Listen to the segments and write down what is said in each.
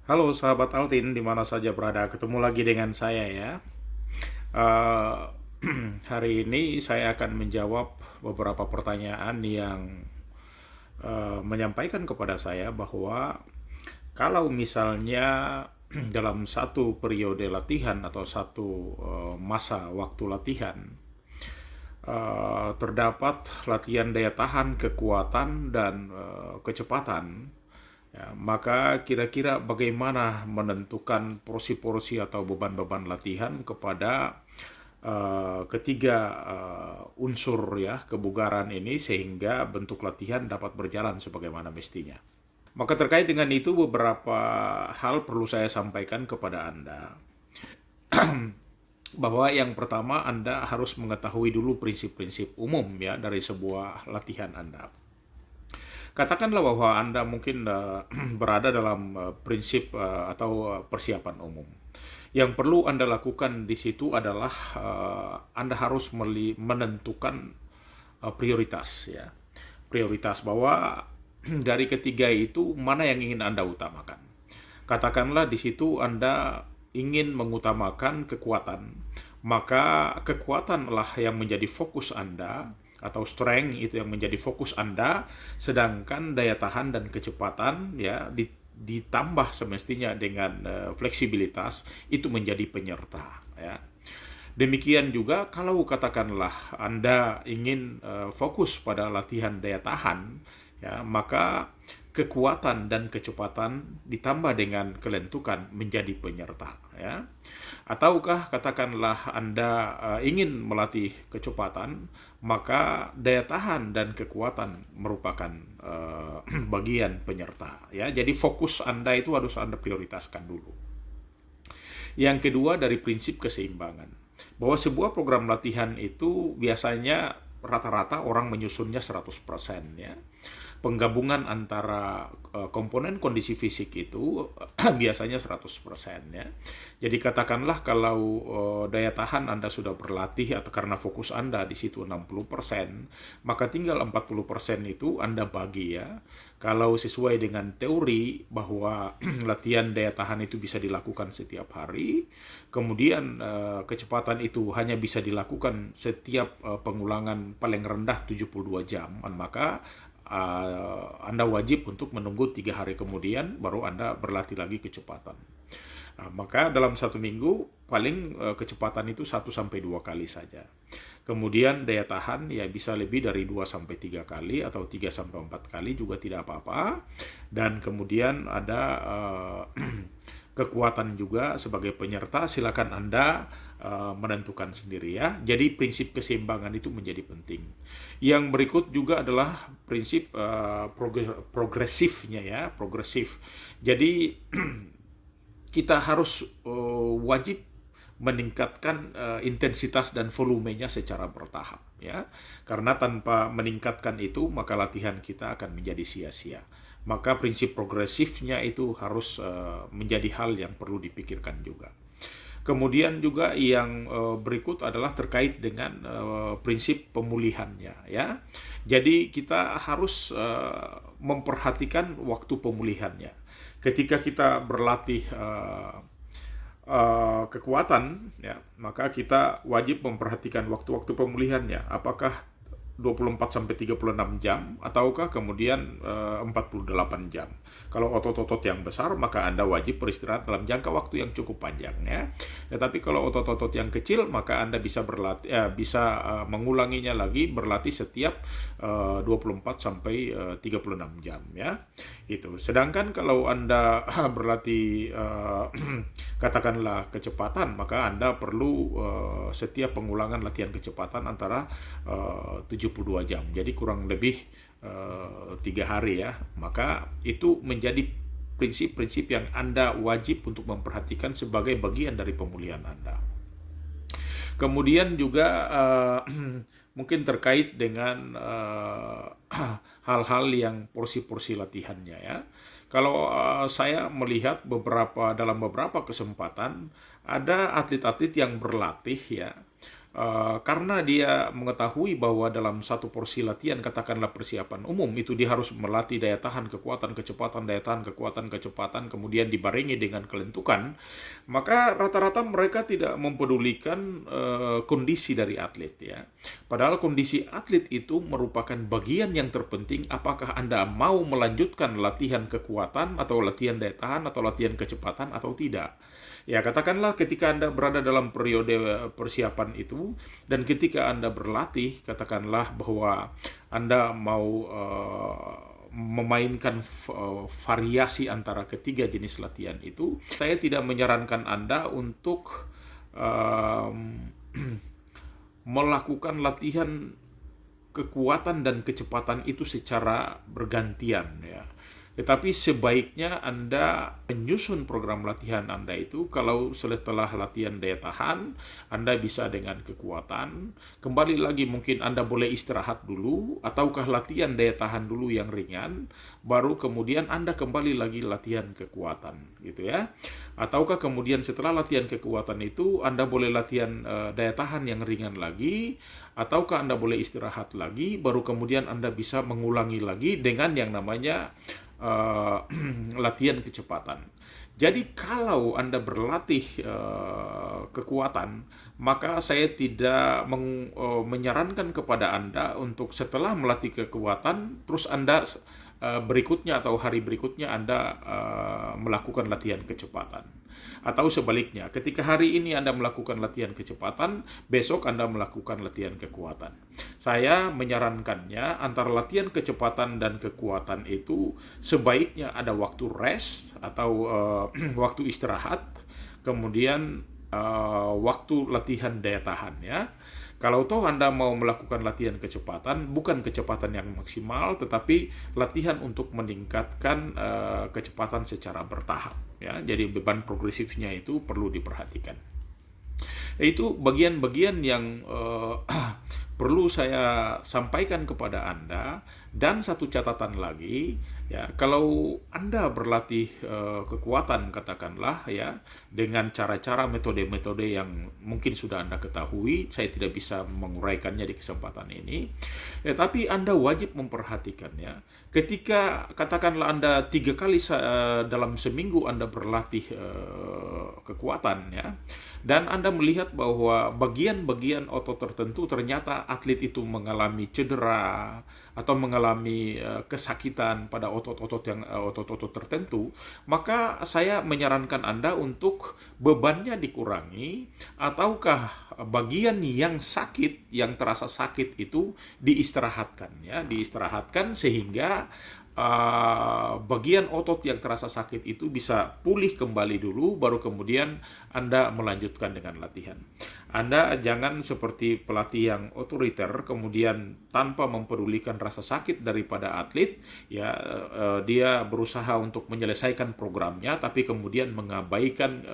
Halo sahabat Altin, di mana saja berada, ketemu lagi dengan saya ya. Eh, Hari ini saya akan menjawab beberapa pertanyaan yang menyampaikan kepada saya bahwa kalau misalnya dalam satu periode latihan atau satu masa waktu latihan terdapat latihan daya tahan, kekuatan, dan kecepatan. Ya, maka kira-kira bagaimana menentukan porsi-porsi atau beban-beban latihan kepada ketiga unsur ya kebugaran ini sehingga bentuk latihan dapat berjalan sebagaimana mestinya. Maka terkait dengan itu beberapa hal perlu saya sampaikan kepada Anda bahwa yang pertama Anda harus mengetahui dulu prinsip-prinsip umum ya dari sebuah latihan Anda. Katakanlah bahwa Anda mungkin berada dalam prinsip atau persiapan umum. Yang perlu Anda lakukan di situ adalah Anda harus menentukan prioritas ya. Prioritas bahwa dari ketiga itu mana yang ingin Anda utamakan. Katakanlah di situ Anda ingin mengutamakan kekuatan, maka kekuatanlah yang menjadi fokus Anda atau strength itu yang menjadi fokus Anda, sedangkan daya tahan dan kecepatan ya ditambah semestinya dengan fleksibilitas itu menjadi penyerta ya. Demikian juga kalau katakanlah Anda ingin fokus pada latihan daya tahan, ya, maka kekuatan dan kecepatan ditambah dengan kelentukan menjadi penyerta. Ya. Ataukah katakanlah Anda ingin melatih kecepatan, maka daya tahan dan kekuatan merupakan bagian penyerta. Ya. Jadi fokus Anda itu harus Anda prioritaskan dulu. Yang kedua dari prinsip keseimbangan. Bahwa sebuah program latihan itu biasanya rata-rata orang menyusunnya 100% ya. Penggabungan antara komponen kondisi fisik itu biasanya 100% ya. Jadi katakanlah kalau daya tahan Anda sudah berlatih atau karena fokus Anda di situ 60%, maka tinggal 40% itu Anda bagi ya. Kalau sesuai dengan teori bahwa latihan daya tahan itu bisa dilakukan setiap hari, kemudian kecepatan itu hanya bisa dilakukan setiap pengulangan paling rendah 72 jam, maka Anda wajib untuk menunggu 3 hari kemudian baru Anda berlatih lagi kecepatan. Nah, maka dalam satu minggu paling kecepatan itu 1 sampai 2 kali saja. Kemudian daya tahan ya bisa lebih dari 2 sampai 3 kali atau 3 sampai 4 kali juga tidak apa-apa. Dan kemudian ada kekuatan juga sebagai penyerta, silakan Anda menentukan sendiri ya. Jadi prinsip keseimbangan itu menjadi penting. Yang berikut juga adalah prinsip progresifnya ya, progresif. Jadi kita harus wajib meningkatkan intensitas dan volumenya secara bertahap ya. Karena tanpa meningkatkan itu maka latihan kita akan menjadi sia-sia. Maka prinsip progresifnya itu harus menjadi hal yang perlu dipikirkan juga. Kemudian juga yang berikut adalah terkait dengan prinsip pemulihannya ya. Jadi kita harus memperhatikan waktu pemulihannya. Ketika kita berlatih kekuatan ya, maka kita wajib memperhatikan waktu-waktu pemulihannya. Apakah 24 sampai 36 jam ataukah kemudian 48 jam. Kalau otot-otot yang besar maka Anda wajib beristirahat dalam jangka waktu yang cukup panjang ya. Tetapi kalau otot-otot yang kecil maka Anda bisa berlatih bisa mengulanginya lagi berlatih setiap 24 sampai 36 jam ya. Itu. Sedangkan kalau Anda berlatih katakanlah kecepatan maka Anda perlu setiap pengulangan latihan kecepatan antara 72 jam. Jadi kurang lebih 3 hari ya. Maka itu menjadi prinsip-prinsip yang Anda wajib untuk memperhatikan sebagai bagian dari pemulihan Anda. Kemudian juga mungkin terkait dengan hal-hal yang porsi-porsi latihannya ya. Kalau saya melihat dalam beberapa kesempatan ada atlet-atlet yang berlatih ya karena dia mengetahui bahwa dalam satu porsi latihan, katakanlah persiapan umum, itu dia harus melatih daya tahan, kekuatan, kecepatan, daya tahan, kekuatan, kecepatan, kemudian dibarengi dengan kelentukan, maka rata-rata mereka tidak mempedulikan kondisi dari atlet, ya. Padahal kondisi atlet itu merupakan bagian yang terpenting apakah Anda mau melanjutkan latihan kekuatan atau latihan daya tahan atau latihan kecepatan atau tidak. Ya, katakanlah ketika Anda berada dalam periode persiapan itu, dan ketika Anda berlatih, katakanlah bahwa Anda mau memainkan variasi antara ketiga jenis latihan itu, saya tidak menyarankan Anda untuk melakukan latihan kekuatan dan kecepatan itu secara bergantian, ya. Tetapi sebaiknya Anda menyusun program latihan Anda itu, kalau setelah latihan daya tahan, Anda bisa dengan kekuatan, kembali lagi mungkin Anda boleh istirahat dulu, ataukah latihan daya tahan dulu yang ringan, baru kemudian Anda kembali lagi latihan kekuatan, gitu ya. Ataukah kemudian setelah latihan kekuatan itu, Anda boleh latihan daya tahan yang ringan lagi, ataukah Anda boleh istirahat lagi, baru kemudian Anda bisa mengulangi lagi dengan yang namanya latihan kecepatan. Jadi kalau Anda berlatih kekuatan, maka saya tidak menyarankan kepada Anda untuk setelah melatih kekuatan, terus Anda berikutnya atau hari berikutnya Anda melakukan latihan kecepatan. Atau sebaliknya, ketika hari ini Anda melakukan latihan kecepatan, besok Anda melakukan latihan kekuatan. Saya menyarankannya antara latihan kecepatan dan kekuatan itu sebaiknya ada waktu rest atau waktu istirahat, kemudian waktu latihan daya tahan, ya. Kalau toh Anda mau melakukan latihan kecepatan, bukan kecepatan yang maksimal, tetapi latihan untuk meningkatkan kecepatan secara bertahap, ya. Jadi beban progresifnya itu perlu diperhatikan. Itu bagian-bagian yang perlu saya sampaikan kepada Anda. Dan satu catatan lagi, ya, kalau Anda berlatih kekuatan, katakanlah, ya, dengan cara-cara metode-metode yang mungkin sudah Anda ketahui, saya tidak bisa menguraikannya di kesempatan ini, ya, tapi Anda wajib memperhatikannya. Ketika katakanlah Anda 3 kali dalam seminggu Anda berlatih kekuatan, ya, dan Anda melihat bahwa bagian-bagian otot tertentu ternyata atlet itu mengalami cedera atau mengalami kesakitan pada otot-otot tertentu, maka saya menyarankan Anda untuk bebannya dikurangi, ataukah bagian yang sakit, yang terasa sakit itu diistirahatkan, ya, diistirahatkan sehingga bagian otot yang terasa sakit itu bisa pulih kembali dulu, baru kemudian Anda melanjutkan dengan latihan. Anda jangan seperti pelatih yang otoriter, kemudian tanpa mempedulikan rasa sakit daripada atlet, ya, dia berusaha untuk menyelesaikan programnya, tapi kemudian mengabaikan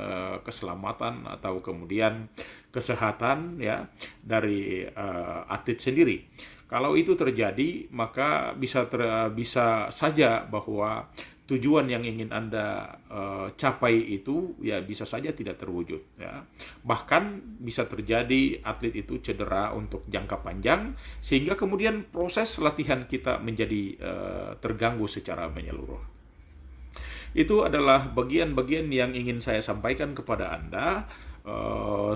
keselamatan atau kemudian kesehatan, ya, dari atlet sendiri. Kalau itu terjadi, maka bisa saja bahwa tujuan yang ingin Anda capai itu, ya, bisa saja tidak terwujud, ya. Bahkan bisa terjadi atlet itu cedera untuk jangka panjang, sehingga kemudian proses latihan kita menjadi terganggu secara menyeluruh. Itu adalah bagian-bagian yang ingin saya sampaikan kepada Anda.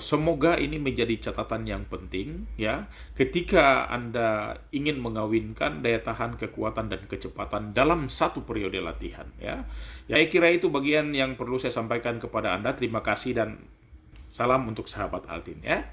Semoga ini menjadi catatan yang penting, ya, ketika Anda ingin mengawinkan daya tahan, kekuatan, dan kecepatan dalam satu periode latihan, ya. Saya kira itu bagian yang perlu saya sampaikan kepada Anda. Terima kasih dan salam untuk sahabat Altin, ya.